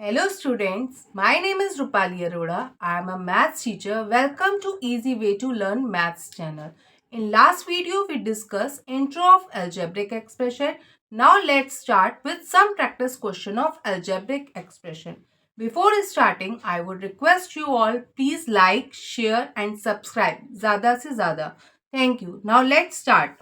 Hello students, my name is Rupali Arora. I am a maths teacher. Welcome to Easy Way to Learn Maths channel. In last video we discussed intro of algebraic expression. Now let's start with some practice question of algebraic expression. Before starting, I would request you all please like, share and subscribe. Zyada se zyada. Thank you. Now let's start.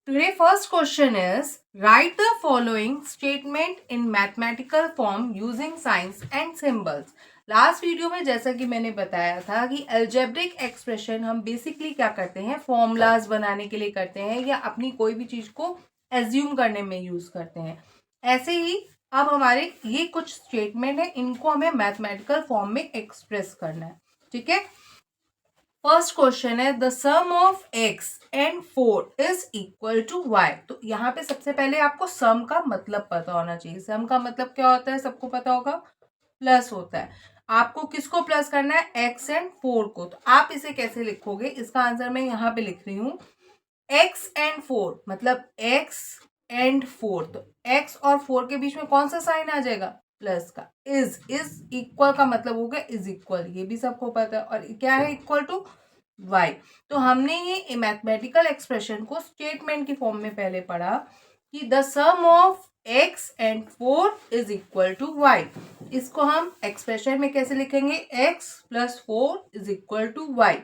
Today first question is write the following statement in mathematical form using signs and symbols. Last video में जैसा कि मैंने बताया था कि algebraic expression हम basically क्या करते हैं, फॉर्मूलाज बनाने के लिए करते हैं या अपनी कोई भी चीज को एज्यूम करने में यूज करते हैं। ऐसे ही अब हमारे ये कुछ स्टेटमेंट है, इनको हमें मैथमेटिकल फॉर्म में एक्सप्रेस करना है। ठीक है, फर्स्ट क्वेश्चन है the sum of x and 4 is equal to y। तो यहाँ पे सबसे पहले आपको सम का मतलब पता होना चाहिए। सम का मतलब क्या होता है, सबको पता होगा, प्लस होता है। आपको किसको प्लस करना है, x एंड 4 को। तो आप इसे कैसे लिखोगे, इसका आंसर मैं यहाँ पे लिख रही हूँ x एंड 4 मतलब x एंड 4। तो x और 4 के बीच में कौन सा साइन आ जाएगा, प्लस का। इज इक्वल का मतलब हो गया इज इक्वल, ये भी सबको पता है। और क्या है, इक्वल टू y। तो हमने ये मैथमेटिकल एक्सप्रेशन को स्टेटमेंट की फॉर्म में पहले पढ़ा कि the sum of x and 4 is equal to y। इसको हम एक्सप्रेशन में कैसे लिखेंगे, x plus 4 is equal to y।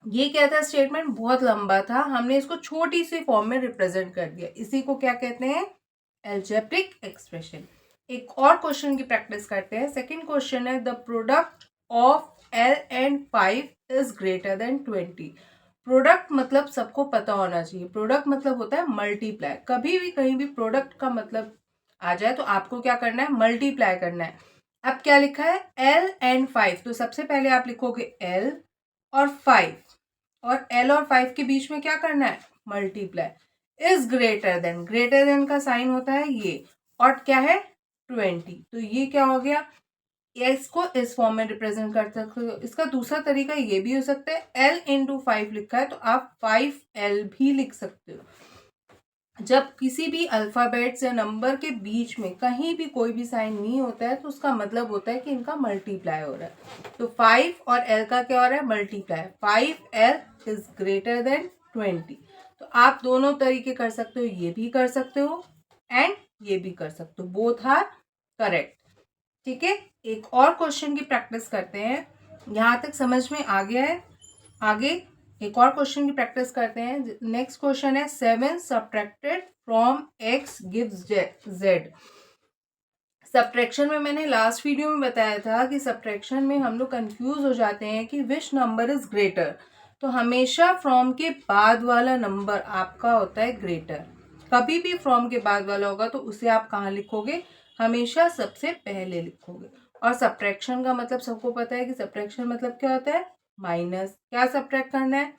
ये क्या था, स्टेटमेंट बहुत लंबा था, हमने इसको छोटी सी फॉर्म में रिप्रेजेंट कर दिया। इसी को क्या कहते हैं, एल्जेब्रिक एक्सप्रेशन। एक और क्वेश्चन की प्रैक्टिस करते हैं। सेकंड क्वेश्चन है the product of L and 5 is greater than 20। Product मतलब सबको पता होना चाहिए, प्रोडक्ट मतलब होता है मल्टीप्लाई। कभी भी कहीं भी प्रोडक्ट का मतलब आ जाए तो आपको क्या करना है, मल्टीप्लाई करना है। अब क्या लिखा है, L एंड 5। तो सबसे पहले आप लिखोगे L और 5, और L और 5 के बीच में क्या करना है, multiply. Is greater than, greater than का साइन होता है ये, और क्या है 20। तो ये क्या हो गया, इसको इस फॉर्म में रिप्रेजेंट कर सकते हो। इसका दूसरा तरीका ये भी हो सकता है, L इंटू 5 लिखा है तो आप 5L भी लिख सकते हो। जब किसी भी अल्फाबेट्स या नंबर के बीच में कहीं भी कोई भी साइन नहीं होता है तो उसका मतलब होता है कि इनका मल्टीप्लाई हो रहा है। तो 5 और L का क्या हो रहा है, multiply. 5L is greater than 20। तो आप दोनों तरीके कर सकते हो, ये भी कर सकते हो एंड ये भी कर सकते हो, बोथ आर करेक्ट। ठीक है, एक और क्वेश्चन की प्रैक्टिस करते हैं। यहाँ तक समझ में आ गया है, आगे एक और क्वेश्चन की प्रैक्टिस करते हैं। नेक्स्ट क्वेश्चन है 7 subtracted from x gives z। Subtraction में मैंने लास्ट वीडियो में बताया था कि सब्ट्रैक्शन में हम लोग कंफ्यूज हो जाते हैं कि विच नंबर इज ग्रेटर। तो हमेशा फ्रॉम के बाद वाला नंबर आपका होता है ग्रेटर। कभी भी फ्रॉम के बाद वाला होगा तो उसे आप कहाँ लिखोगे, हमेशा सबसे पहले लिखोगे। और सब्ट्रैक्शन का मतलब सबको पता है कि सब्ट्रैक्शन मतलब क्या होता है, माइनस। क्या सब्ट्रैक्ट करना है,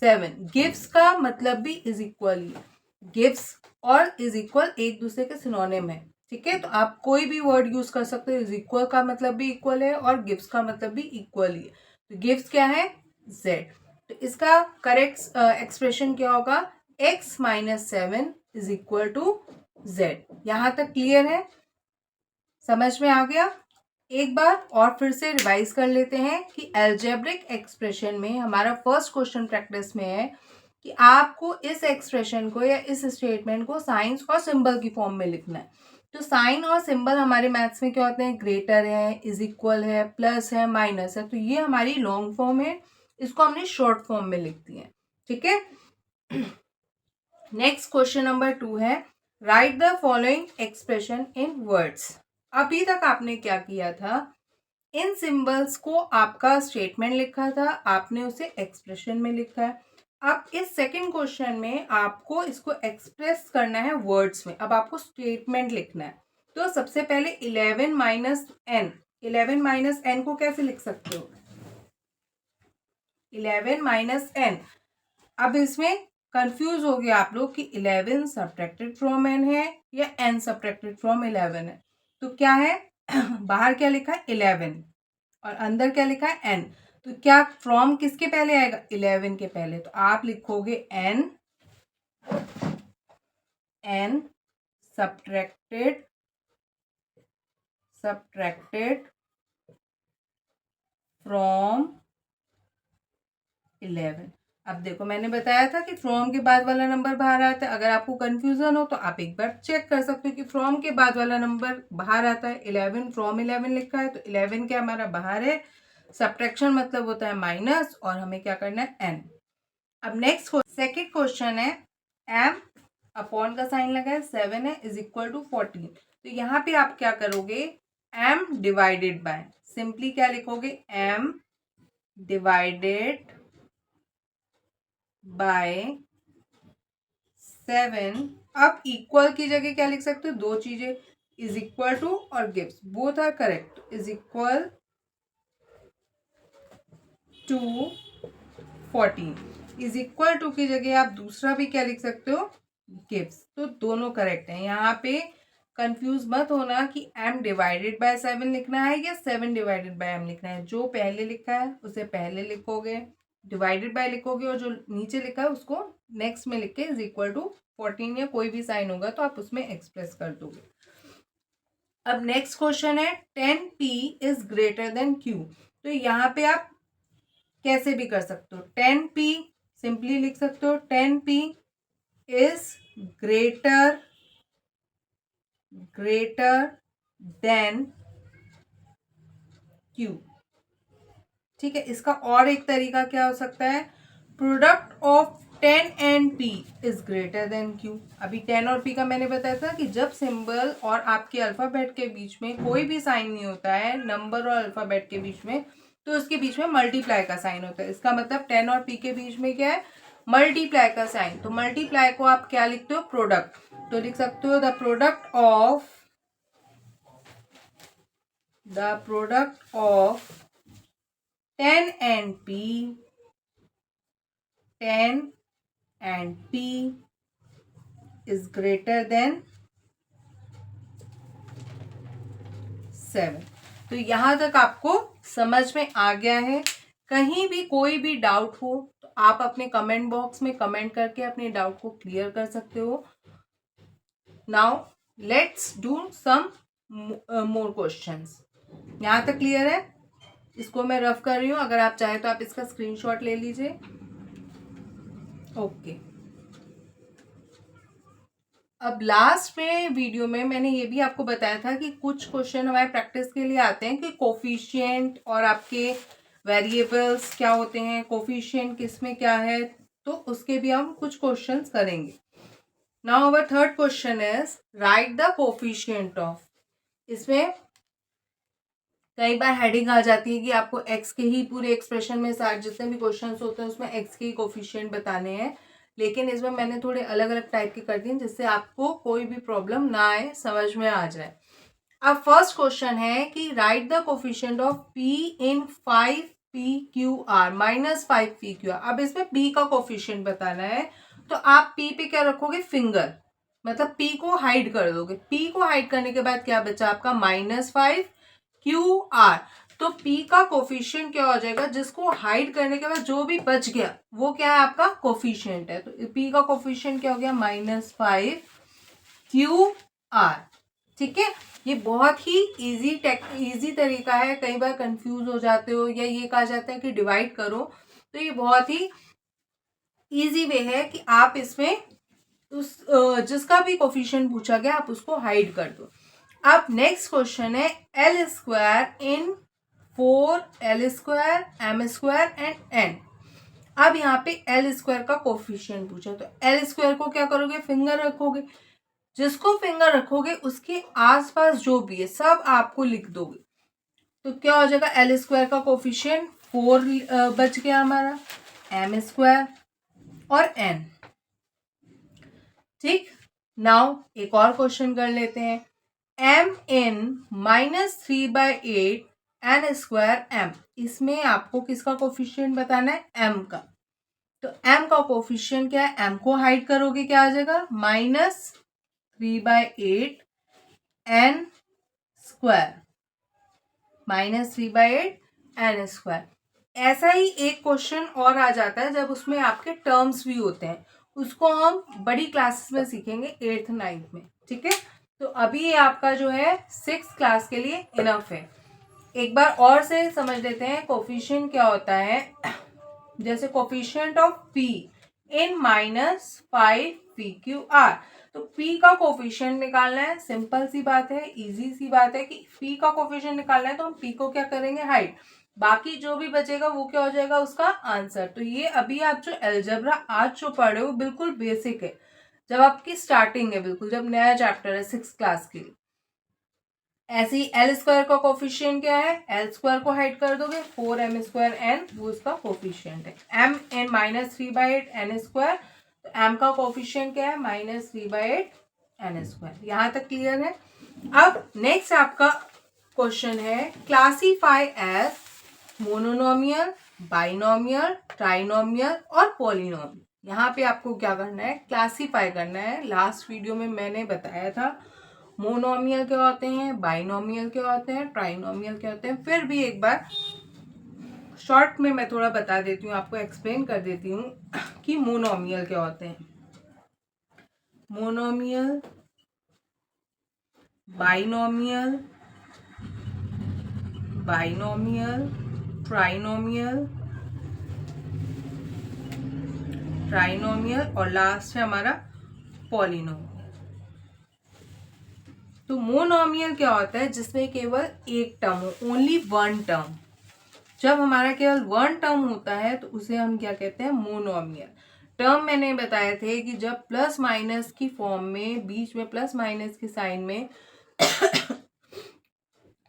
7। गिव्स का मतलब भी इज इक्वल ही, गिव्स और इज इक्वल एक दूसरे के सिनोनिम है। ठीक है, तो आप कोई भी वर्ड यूज कर सकते हो, इज इक्वल का मतलब भी इक्वल है और गिव्स का मतलब भी इक्वल ही है। तो गिव्स क्या है, z। तो इसका करेक्ट एक्सप्रेशन क्या होगा, x minus 7 is equal to z। यहां तक क्लियर है, समझ में आ गया। एक बार और फिर से रिवाइज कर लेते हैं कि एल्जेब्रिक एक्सप्रेशन में हमारा फर्स्ट क्वेश्चन प्रैक्टिस में है कि आपको इस एक्सप्रेशन को या इस स्टेटमेंट को साइंस और सिंबल की फॉर्म में लिखना है। तो साइन और सिंबल हमारे मैथ्स में क्या होते हैं, ग्रेटर है, इज इक्वल है, प्लस है, माइनस है। तो ये हमारी लॉन्ग फॉर्म है, इसको हमने शॉर्ट फॉर्म में लिख दिया है। ठीक है, नेक्स्ट क्वेश्चन नंबर 2 है right the following expression in words. अभी तक आपने क्या किया था, इन सिंबल्स को आपका स्टेटमेंट लिखा था, आपने उसे एक्सप्रेशन में लिखा है। अब इस सेकंड क्वेश्चन में आपको इसको एक्सप्रेस करना है वर्ड्स में। अब आपको स्टेटमेंट लिखना है। तो सबसे पहले 11 माइनस एन, 11 माइनस एन को कैसे लिख सकते हो, 11 माइनस एन। अब इसमें कंफ्यूज हो गया आप लोग कि 11 सब्ट्रैक्टेड फ्रॉम एन है या एन सब्ट्रैक्टेड फ्रॉम 11 है। तो क्या है बाहर क्या लिखा है 11 और अंदर क्या लिखा है n। तो क्या फ्रॉम किसके पहले आएगा, 11 के पहले। तो आप लिखोगे n सब्ट्रैक्टेड subtracted from 11। अब देखो मैंने बताया था कि फ्रॉम के बाद वाला नंबर बाहर आता है। अगर आपको कंफ्यूजन हो तो आप एक बार चेक कर सकते हो कि फ्रॉम के बाद वाला नंबर बाहर आता है। 11 फ्रॉम 11 लिखा है तो 11 क्या हमारा बाहर है। सब्ट्रैक्शन मतलब होता है माइनस, और हमें क्या करना है n। अब नेक्स्ट सेकेंड क्वेश्चन है m अपॉन का साइन लगा है 7 है इज इक्वल टू 14। तो यहाँ पे आप क्या करोगे, m डिवाइडेड बाय, सिंपली क्या लिखोगे m डिवाइडेड बाय 7। अब इक्वल की जगह क्या लिख सकते हो, दो चीजें, इज इक्वल टू और gives, both are correct. Is equal to 14, is equal to की जगह आप दूसरा भी क्या लिख सकते हो, गिव्स। तो दोनों करेक्ट हैं। यहाँ पे कंफ्यूज मत होना कि m डिवाइडेड बाय 7 लिखना है या 7 डिवाइडेड बाय m लिखना है। जो पहले लिखा है उसे पहले लिखोगे, डिवाइडेड बाय लिखोगे, और जो नीचे लिखा है उसको नेक्स्ट में लिख के इज इक्वल टू 14 या कोई भी साइन होगा तो आप उसमें एक्सप्रेस कर दोगे। अब नेक्स्ट क्वेश्चन है 10p is greater than q। तो यहाँ पे आप कैसे भी कर सकते हो, 10p सिंपली लिख सकते हो 10p is greater than q। ठीक है, इसका और एक तरीका क्या हो सकता है, product of 10 and p is greater than q। अभी 10 और p का मैंने बताया था कि जब सिंबल और आपके अल्फाबेट के बीच में कोई भी साइन नहीं होता है, नंबर और अल्फाबेट के बीच में, तो उसके बीच में मल्टीप्लाई का साइन होता है। इसका मतलब 10 और p के बीच में क्या है, मल्टीप्लाई का साइन। तो मल्टीप्लाई को आप क्या लिखते हो, प्रोडक्ट। तो लिख सकते हो the product of 10 and p is greater than 7। तो यहां तक आपको समझ में आ गया है। कहीं भी कोई भी डाउट हो तो आप अपने कमेंट बॉक्स में कमेंट करके अपने डाउट को क्लियर कर सकते हो। Now let's do some more questions. यहां तक क्लियर है, इसको मैं रफ कर रही हूँ, अगर आप चाहे तो आप इसका स्क्रीनशॉट ले लीजिए। ओके। अब लास्ट में वीडियो में मैंने ये भी आपको बताया था कि कुछ क्वेश्चन हमारे प्रैक्टिस के लिए आते हैं कि कोफिशिएंट और आपके वेरिएबल्स क्या होते हैं, कोफिशिएंट किस में क्या है, तो उसके भी हम कुछ क्वेश्चंस करेंगे। Now our third question is right the coefficient of. इसमें कई बार हेडिंग आ जाती है कि आपको एक्स के ही पूरे एक्सप्रेशन में सारे जितने भी क्वेश्चंस होते हैं उसमें एक्स के ही कोफिशिएंट बताने हैं, लेकिन इसमें मैंने थोड़े अलग अलग टाइप के कर दिए जिससे आपको कोई भी प्रॉब्लम ना आए, समझ में आ जाए। अब फर्स्ट क्वेश्चन है कि right the coefficient of p in 5pqr minus 5pqr। अब इसमें p का कोफिशिएंट बताना है, तो आप p पे क्या रखोगे, फिंगर, मतलब p को हाइड कर दोगे। p को हाइड करने के बाद क्या बचा आपका, -5qr। तो p का कोफिशिएंट क्या हो जाएगा, जिसको हाइड करने के बाद जो भी बच गया वो क्या है, आपका कोफिशिएंट है। तो p का कोफिशिएंट क्या हो गया, -5qr। ठीक है, ये बहुत ही इजी तरीका है। कई बार कंफ्यूज हो जाते हो या ये कहा जाता है कि डिवाइड करो, तो ये बहुत ही इजी वे है कि आप इसमें उस जिसका भी कोफिशिएंट पूछा गया आप उसको हाइड कर दो। अब नेक्स्ट क्वेश्चन है l square in 4l square m square and n। अब यहाँ पे l स्क्वायर का कोफिशिएंट पूछा, तो l स्क्वायर को क्या करोगे, फिंगर रखोगे। जिसको फिंगर रखोगे उसके आसपास जो भी है सब आपको लिख दोगे। तो क्या हो जाएगा, l स्क्वायर का कोफिशिएंट 4 बच गया हमारा, m स्क्वायर और n। ठीक, नाउ एक और क्वेश्चन कर लेते हैं, m in -3/8 n square m। इसमें आपको किसका कोफिशिएंट बताना है, m का। तो m का कोफिशिएंट क्या है, m को हाइड करोगे क्या आ जाएगा, -3/8 n स्क्वायर, -3/8 n स्क्वायर। ऐसा ही एक क्वेश्चन और आ जाता है जब उसमें आपके टर्म्स भी होते हैं, उसको हम बड़ी क्लासेस में सीखेंगे 8th 9th में। ठीक है, तो अभी ये आपका जो है 6th क्लास के लिए इनफ है। एक बार और से समझ लेते हैं कोफिशिएंट क्या होता है। जैसे coefficient of p in -5pqr, तो p का कोफिशिएंट निकालना है। सिंपल सी बात है, इजी सी बात है कि p का कोफिशिएंट निकालना है तो हम p को क्या करेंगे, हाइड, बाकी जो भी बचेगा वो क्या हो जाएगा, उसका आंसर। तो ये अभी आप जो अलजेब्रा आज जो पढ़ रहे हो बिल्कुल बेसिक है, जब आपकी स्टार्टिंग है, बिल्कुल जब नया चैप्टर है 6th क्लास के लिए। ऐसे ही एल स्क्वायर का कोफिशिएंट क्या है, एल स्क्वायर को हाइड कर दोगे 4m² n, वो उसका कोफिशिएंट है। m n -3/8 n स्क्वायर, तो m का कोफिशिएंट क्या है, -3/8 n स्क्वायर। यहाँ तक क्लियर है। अब नेक्स्ट आपका क्वेश्चन है, classify as monomial, binomial, trinomial और पॉलिनोमियल। यहाँ पे आपको क्या करना है, क्लासीफाई करना है। लास्ट वीडियो में मैंने बताया था मोनोमियल क्या होते हैं, बाइनोमियल क्या होते हैं, ट्राइनोमियल क्या होते हैं। फिर भी एक बार शॉर्ट में मैं थोड़ा बता देती हूँ, आपको एक्सप्लेन कर देती हूँ कि मोनोमियल क्या होते हैं। Monomial, binomial, binomial, trinomial, trinomial और लास्ट है हमारा पॉलिनोमियल। तो मोनोमियल क्या होता है, जिसमें केवल एक टर्म हो, ओनली वन टर्म। जब हमारा केवल वन टर्म होता है तो उसे हम क्या कहते हैं, मोनोमियल। टर्म मैंने बताए थे कि जब प्लस माइनस की फॉर्म में, बीच में प्लस माइनस के साइन में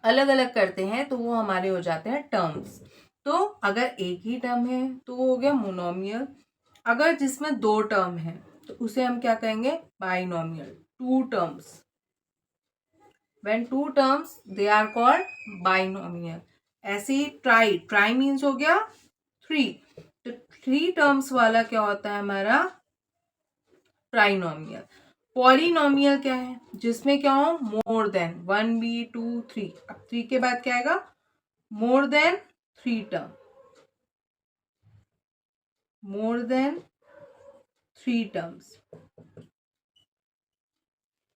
अलग अलग करते हैं तो वो हमारे हो जाते हैं टर्म्स। तो अगर एक ही टर्म है तो वो हो गया मोनोमियल। अगर जिसमें दो टर्म है तो उसे हम क्या कहेंगे, binomial. Two terms, when two terms they are called binomial। ऐसे ही ट्राई, ट्राई मीन्स हो गया 3, तो 3 टर्म्स वाला क्या होता है हमारा, ट्राइनोमियल। पॉलिनोमियल क्या है, जिसमें क्या हो, मोर देन 1 b 2 3। अब 3 के बाद क्या आएगा, more than 3 term, more than 3 terms.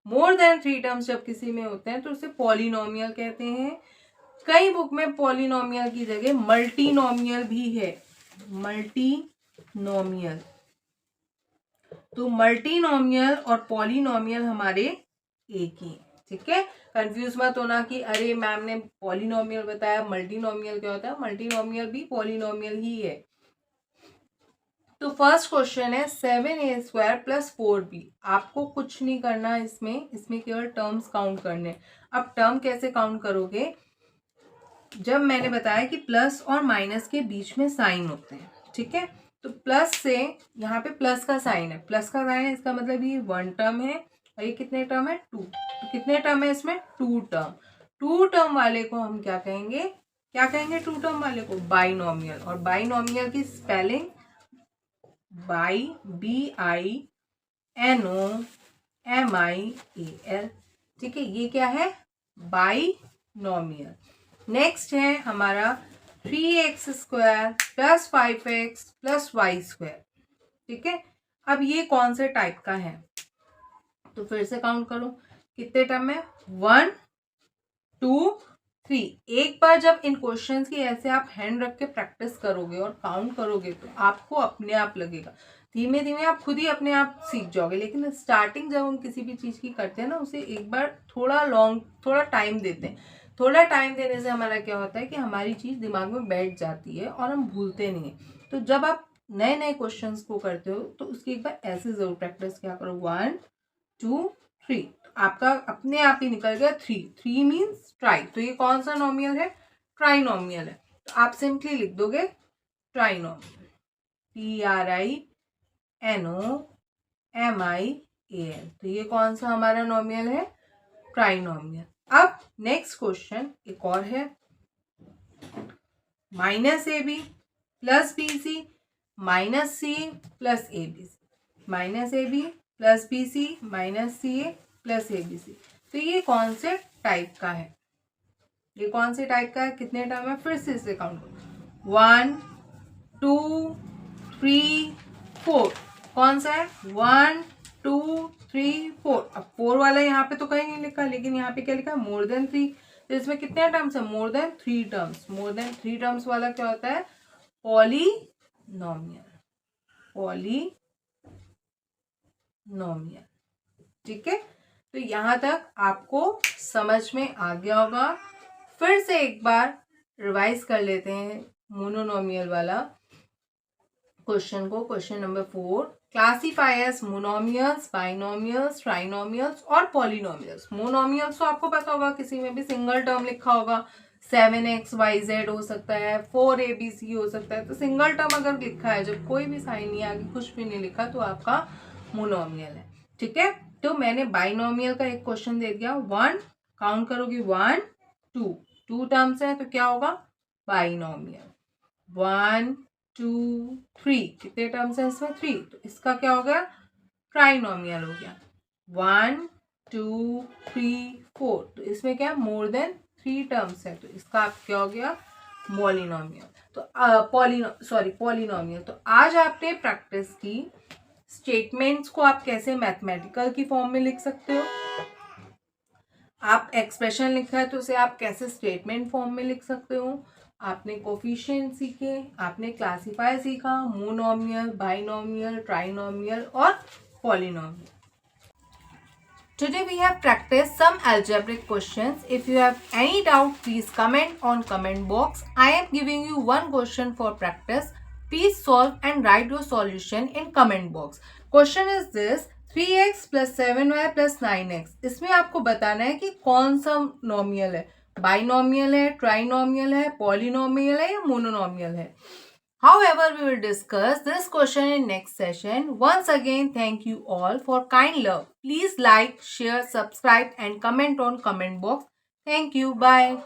More than 3 terms जब किसी में होते हैं तो उसे पॉलिनोमियल कहते हैं। कई बुक में पॉलिनोमियल की जगह मल्टीनोमियल भी है, मल्टीनोमियल। तो मल्टीनोमियल और पॉलिनोमियल हमारे एक ही, ठीक है। कंफ्यूज मत होना कि अरे मैम ने पॉलिनोमियल बताया, मल्टीनोमियल क्या होता है। मल्टीनोमियल भी पॉलिनोमियल ही है। तो फर्स्ट क्वेश्चन है 7a² + 4b। आपको कुछ नहीं करना इसमें केवल टर्म्स काउंट करने। अब टर्म कैसे काउंट करोगे, जब मैंने बताया कि प्लस और माइनस के बीच में साइन होते हैं, ठीक है। तो प्लस से यहाँ पे प्लस का साइन है, प्लस का साइन है, इसका मतलब ये 1 टर्म है और ये कितने टर्म है, 2। तो कितने टर्म है इसमें, 2 टर्म। 2 टर्म वाले को हम क्या कहेंगे, क्या कहेंगे 2 टर्म वाले को, बाइनोमियल। और बाइनोमियल की स्पेलिंग बाई, BINOMIAL, ठीक है। ये क्या है, बाइनोमियल। नेक्स्ट है हमारा 3x² + 5x + y², ठीक है। अब ये कौन से टाइप का है, तो फिर से काउंट करो कितने टर्म है, 1 2 3। एक बार जब इन क्वेश्चंस की ऐसे आप हैंड रख के प्रैक्टिस करोगे और काउंट करोगे तो आपको अपने आप लगेगा, धीमे धीमे आप खुद ही अपने आप सीख जाओगे। लेकिन स्टार्टिंग जब हम किसी भी चीज़ की करते हैं ना, उसे एक बार थोड़ा टाइम देते हैं। थोड़ा टाइम देने से हमारा क्या होता है कि हमारी चीज़ दिमाग में बैठ जाती है और हम भूलते नहीं हैं। तो जब आप नए नए क्वेश्चंस को करते हो तो उसकी एक बार ऐसे ज़रूर प्रैक्टिस क्या करो, 1 2 3, आपका अपने आप ही निकल गया 3 मीन्स ट्राई। तो ये कौन सा नोमियल है, ट्राइनोमियल है। तो आप सिंपली लिख दोगे ट्राइनोमियल, TRINOMIAL। तो ये कौन सा हमारा नोमियल है, ट्राइनोमियल। अब नेक्स्ट क्वेश्चन एक और है, -AB + BC - CA + ABC, -AB + BC - CA + ABC। तो ये कौन से टाइप का है, ये कौन से टाइप का है, कितने टर्म है, फिर से इसे काउंट करो, 1 2 3 4। कौन सा है, 1 2 3 4। अब 4 वाला यहाँ पे तो कहीं नहीं लिखा, लेकिन यहाँ पे क्या लिखा है, मोर देन 3। तो इसमें कितने टर्म्स है, more than 3 terms. More than 3 terms वाला क्या होता है, पॉलिनोमियल। पॉलिनोमियल, ठीक है। तो यहाँ तक आपको समझ में आ गया होगा। फिर से एक बार रिवाइज कर लेते हैं मोनोनोमियल वाला क्वेश्चन को। Question number 4, classify as monomials, binomials, trinomials और पॉलिनोमियल्स। मोनोमियल्स तो आपको पता होगा, किसी में भी सिंगल टर्म लिखा होगा, 7xyz हो सकता है, 4abc हो सकता है। तो सिंगल टर्म अगर लिखा है, जब कोई भी साइन नहीं आगे, कुछ भी नहीं लिखा, तो आपका मोनोमियल है, ठीक है। तो मैंने बाइनोमियल का एक क्वेश्चन दे दिया, 1 काउंट करोगे 1 2 टर्म्स है, तो क्या होगा, बाइनोमियल। 1 2 3 कितने टर्म्स है इसमें, 3, तो इसका क्या हो गया, ट्राइनोमियल हो गया। 1 2 3 4, तो इसमें क्या, मोर देन 3 टर्म्स है, तो इसका आप क्या हो गया, पॉलिनोमियल। तो पॉलिनोमियल। तो आज आपने प्रैक्टिस की स्टेटमेंट्स को आप कैसे मैथमेटिकल की फॉर्म में लिख सकते हो। आप एक्सप्रेशन लिखा है तो उसे आप कैसे स्टेटमेंट फॉर्म में लिख सकते हो। आपने कोफिशिएंट सीखे, आपने क्लासीफाई सीखा, मोनोमियल, बाइनोमियल, ट्राइनोमियल और polynomial. Today we have practiced some algebraic questions. If you have any doubt, please comment on comment box. I am giving you one question for practice. Please solve and write your solution in comment box. Question is this, 3x plus 7y plus 9x. इसमें आपको बताना है कि कौन सा नोमियल है, binomial है, trinomial है, पॉलिनोमियल है या मोनोनोमियल है। However, we will discuss this question in next session. Once again, thank you all for kind love. Please like, share, subscribe and comment on comment box. Thank you. Bye.